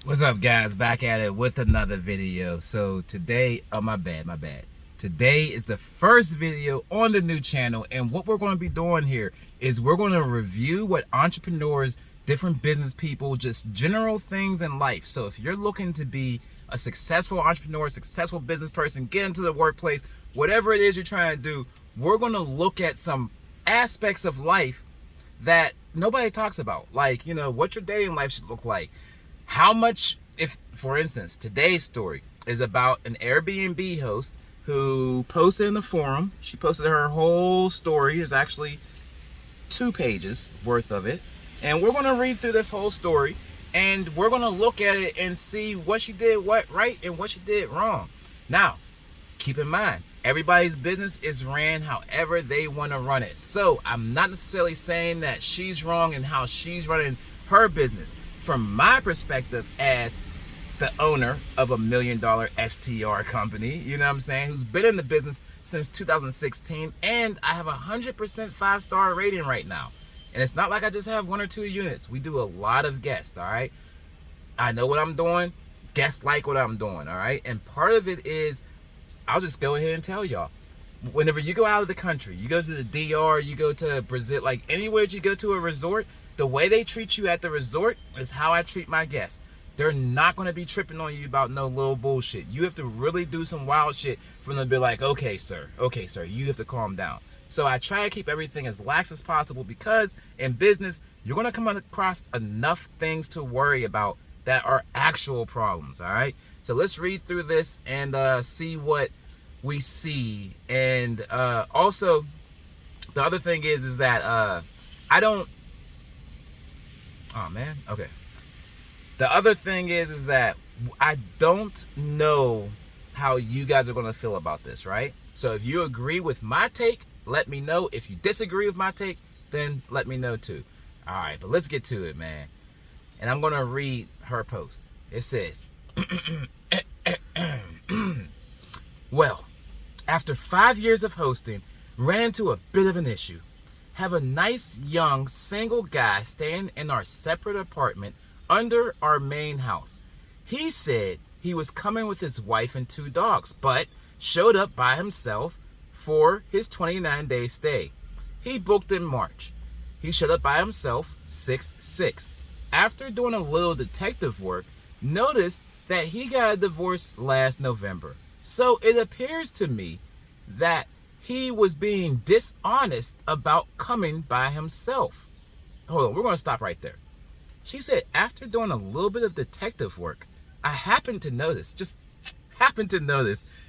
What's up, guys? Back at it with another video. So today, oh my bad. Today is the first video on the new channel, and what we're going to be doing here is we're going to review what entrepreneurs, different business people, just general things in life. So if you're looking to be a successful entrepreneur, successful business person, get into the workplace, whatever it is you're trying to do, we're going to look at some aspects of life that nobody talks about. Like, what your dating life should look like. How much, if, for instance, today's story is about an Airbnb host who posted in the forum. She posted her whole story. There's actually 2 pages worth of it. And we're going to read through this whole story, and we're going to look at it and see what she did right and what she did wrong. Now, keep in mind, everybody's business is ran however they want to run it. So I'm not necessarily saying that she's wrong in how she's running her business. From my perspective as the owner of $1 million STR company, you know what I'm saying, who's been in the business since 2016, and I have 100% 5-star rating right now. And it's not like I just have 1 or 2 units. We do a lot of guests, all right? I know what I'm doing. Guests like what I'm doing, all right? And part of it is, I'll just go ahead and tell y'all, whenever you go out of the country, you go to the DR, you go to Brazil, like anywhere you go to a resort, the way they treat you at the resort is how I treat my guests. They're not going to be tripping on you about no little bullshit. You have to really do some wild shit for them to be like, okay, sir, you have to calm down. So I try to keep everything as lax as possible, because in business, you're going to come across enough things to worry about that are actual problems, all right? So let's read through this and see what we see. And also, the other thing is that I don't, oh man, okay. The other thing is that I don't know how you guys are going to feel about this, right? So if you agree with my take, let me know. If you disagree with my take, then let me know too. All right, but let's get to it, man. And I'm going to read her post. It says, well, after 5 years of hosting, ran into a bit of an issue. Have a nice young single guy staying in our separate apartment under our main house. He said he was coming with his wife and 2 dogs, but showed up by himself for his 29-day stay. He booked in March. He showed up by himself 6/6. After doing a little detective work, noticed that he got a divorce last November. So it appears to me that he was being dishonest about coming by himself. Hold on, we're going to stop right there. She said, after doing a little bit of detective work, I happened to notice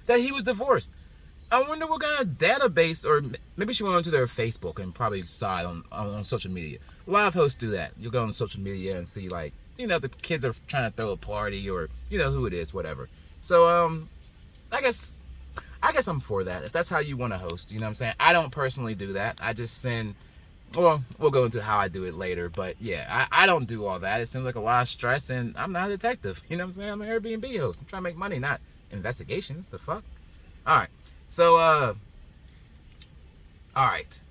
that he was divorced. I wonder what kind of database, or maybe she went onto their Facebook and probably saw it on social media. A lot of hosts do that. You'll go on social media and see, like, the kids are trying to throw a party, or, who it is, whatever. So, I guess I'm for that. If that's how you want to host, you know what I'm saying? I don't personally do that. I just send, well, we'll go into how I do it later. But yeah, I don't do all that. It seems like a lot of stress, and I'm not a detective. You know what I'm saying? I'm an Airbnb host. I'm trying to make money, not investigations. The fuck? All right. So, all right.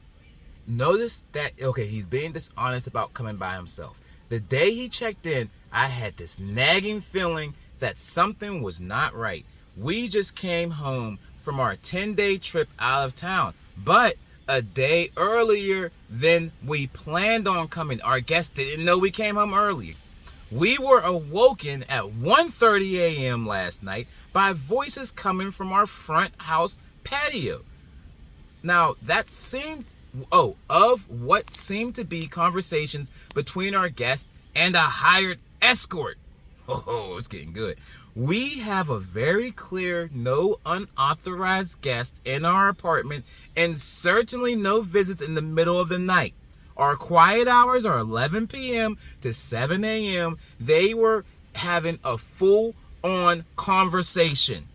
Notice that, okay, he's being dishonest about coming by himself. The day he checked in, I had this nagging feeling that something was not right. We just came home from our 10-day trip out of town, but a day earlier than we planned on coming. Our guests didn't know we came home earlier. We were awoken at 1:30 a.m. last night by voices coming from our front house patio. Now, that seemed, of what seemed to be conversations between our guests and a hired escort. Oh, it's getting good. We have a very clear no unauthorized guests in our apartment, and certainly no visits in the middle of the night. Our quiet hours are 11 p.m. to 7 a.m. They were having a full-on conversation.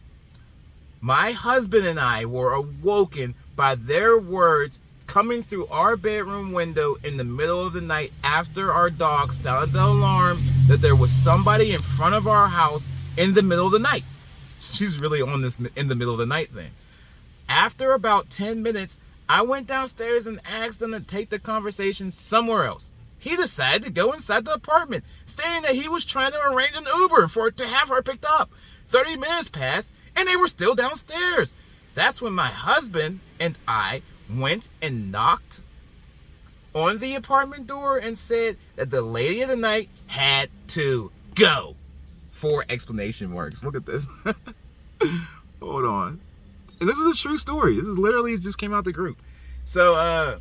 My husband and I were awoken by their words coming through our bedroom window in the middle of the night after our dogs sounded the alarm that there was somebody in front of our house in the middle of the night. She's really on this in the middle of the night thing. After about 10 minutes, I went downstairs and asked them to take the conversation somewhere else. he decided to go inside the apartment, stating that he was trying to arrange an Uber to have her picked up. 30 minutes passed, and they were still downstairs. That's when my husband and I went and knocked on the apartment door and said that the lady of the night had to go. 4 exclamation marks. Look at this. Hold on. And this is a true story. This is literally just came out the group. So,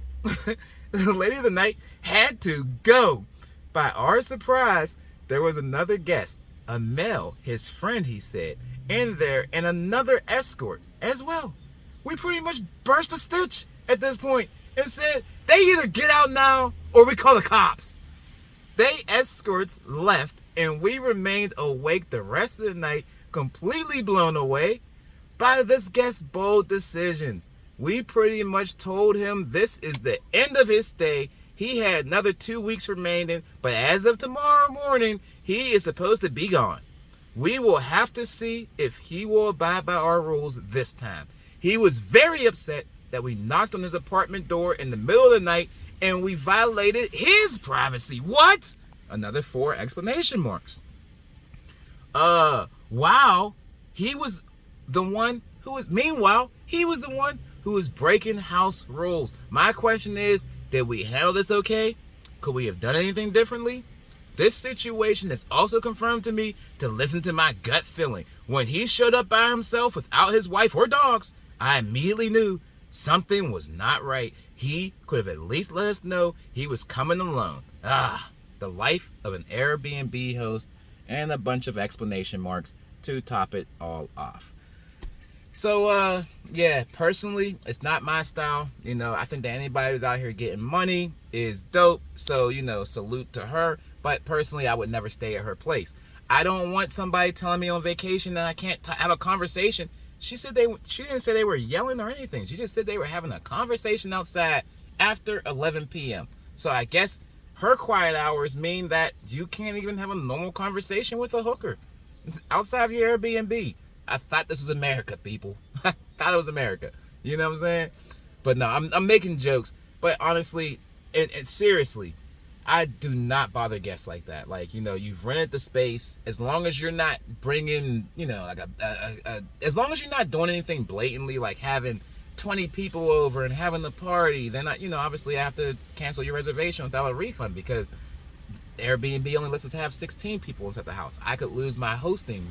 the lady of the night had to go. By our surprise, there was another guest, a male, his friend, he said, in there, and another escort as well. We pretty much burst a stitch at this point and said, they either get out now or we call the cops. They escorts left, and we remained awake the rest of the night, completely blown away by this guest's bold decisions. We pretty much told him this is the end of his stay. He had another 2 weeks remaining, but as of tomorrow morning, he is supposed to be gone. We will have to see if he will abide by our rules this time. He was very upset that we knocked on his apartment door in the middle of the night and we violated his privacy. What? Another 4 exclamation marks. Wow. He was the one who was, meanwhile, he was the one who was breaking house rules. My question is, did we handle this okay? Could we have done anything differently? This situation has also confirmed to me to listen to my gut feeling. When he showed up by himself without his wife or dogs, I immediately knew something was not right. He could have at least let us know he was coming alone. The life of an Airbnb host, and a bunch of exclamation marks to top it all off. So, yeah, personally, it's not my style. You know, I think that anybody who's out here getting money is dope. So, you know, salute to her. But personally, I would never stay at her place. I don't want somebody telling me on vacation that I can't have a conversation. She didn't say they were yelling or anything. She just said they were having a conversation outside after 11 p.m. So I guess her quiet hours mean that you can't even have a normal conversation with a hooker outside of your Airbnb. I thought this was America, people. I thought it was America. You know what I'm saying? But no, I'm making jokes. But honestly, and seriously, I do not bother guests like that. Like, you know, you've rented the space. As long as you're not bringing, you know, like as long as you're not doing anything blatantly, like having 20 people over and having the party, then you know, obviously I have to cancel your reservation without a refund, because Airbnb only lets us have 16 people inside the house. I could lose my hosting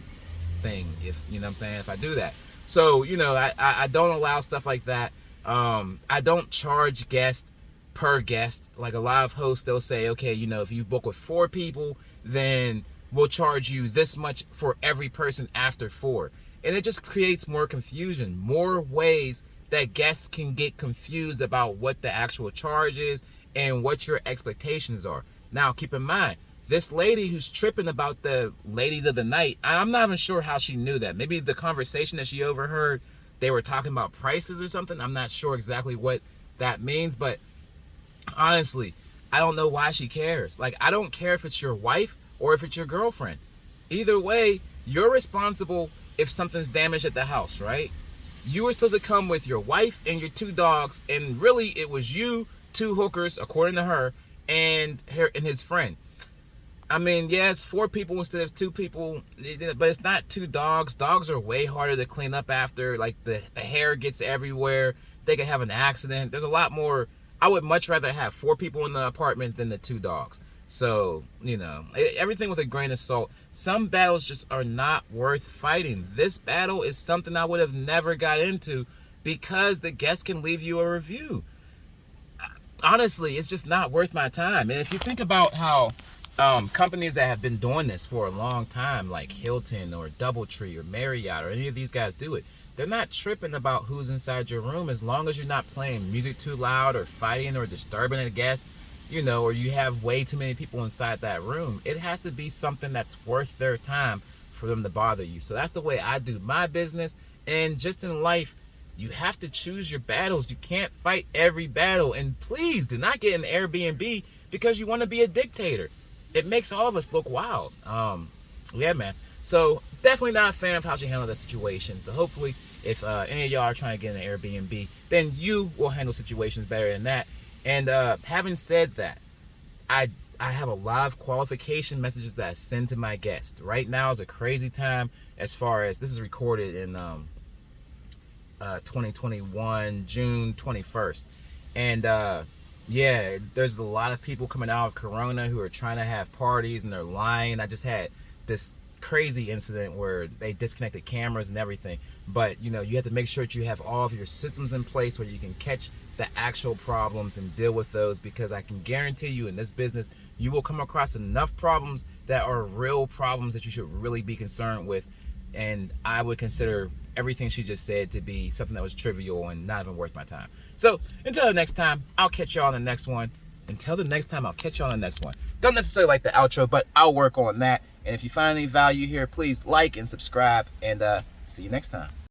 thing if, you know what I'm saying, if I do that. So, you know, I don't allow stuff like that. I don't charge guests per guest. Like a lot of hosts, they'll say, okay, you know, if you book with 4 people, then we'll charge you this much for every person after 4. And it just creates more confusion, more ways that guests can get confused about what the actual charge is and what your expectations are. Now, keep in mind, this lady who's tripping about the ladies of the night, I'm not even sure how she knew that. Maybe the conversation that she overheard, they were talking about prices or something. I'm not sure exactly what that means, but honestly, I don't know why she cares. Like, I don't care if it's your wife or if it's your girlfriend. Either way, you're responsible if something's damaged at the house, right? You were supposed to come with your wife and your 2 dogs, and really it was you, 2 hookers, according to her, and his friend. I mean, yeah, it's 4 people instead of 2 people, but it's not 2 dogs. Dogs are way harder to clean up after. Like, the hair gets everywhere. They could have an accident. There's a lot more. I would much rather have 4 people in the apartment than the 2 dogs. So, you know, everything with a grain of salt. Some battles just are not worth fighting. This battle is something I would have never got into because the guests can leave you a review. Honestly, it's just not worth my time. And if you think about how companies that have been doing this for a long time, like Hilton or DoubleTree or Marriott or any of these guys do it, they're not tripping about who's inside your room as long as you're not playing music too loud or fighting or disturbing a guest, you know, or you have way too many people inside that room. It has to be something that's worth their time for them to bother you. So that's the way I do my business. And just in life, you have to choose your battles. You can't fight every battle. And please do not get an Airbnb because you want to be a dictator. It makes all of us look wild. Yeah, man. So definitely not a fan of how she handled that situation. So hopefully if any of y'all are trying to get an Airbnb, then you will handle situations better than that. And having said that, I have a lot of qualification messages that I send to my guests. Right now is a crazy time as far as this is recorded in 2021 June 21st, and yeah, there's a lot of people coming out of Corona who are trying to have parties and they're lying. I just had this crazy incident where they disconnected cameras and everything. But you know, you have to make sure that you have all of your systems in place where you can catch the actual problems and deal with those, because I can guarantee you in this business you will come across enough problems that are real problems that you should really be concerned with. And I would consider everything she just said to be something that was trivial and not even worth my time. So until the next time, I'll catch y'all on the next one. Until the next time, I'll catch y'all on the next one. Don't necessarily like the outro, but I'll work on that. And if you find any value here, please like and subscribe, and see you next time.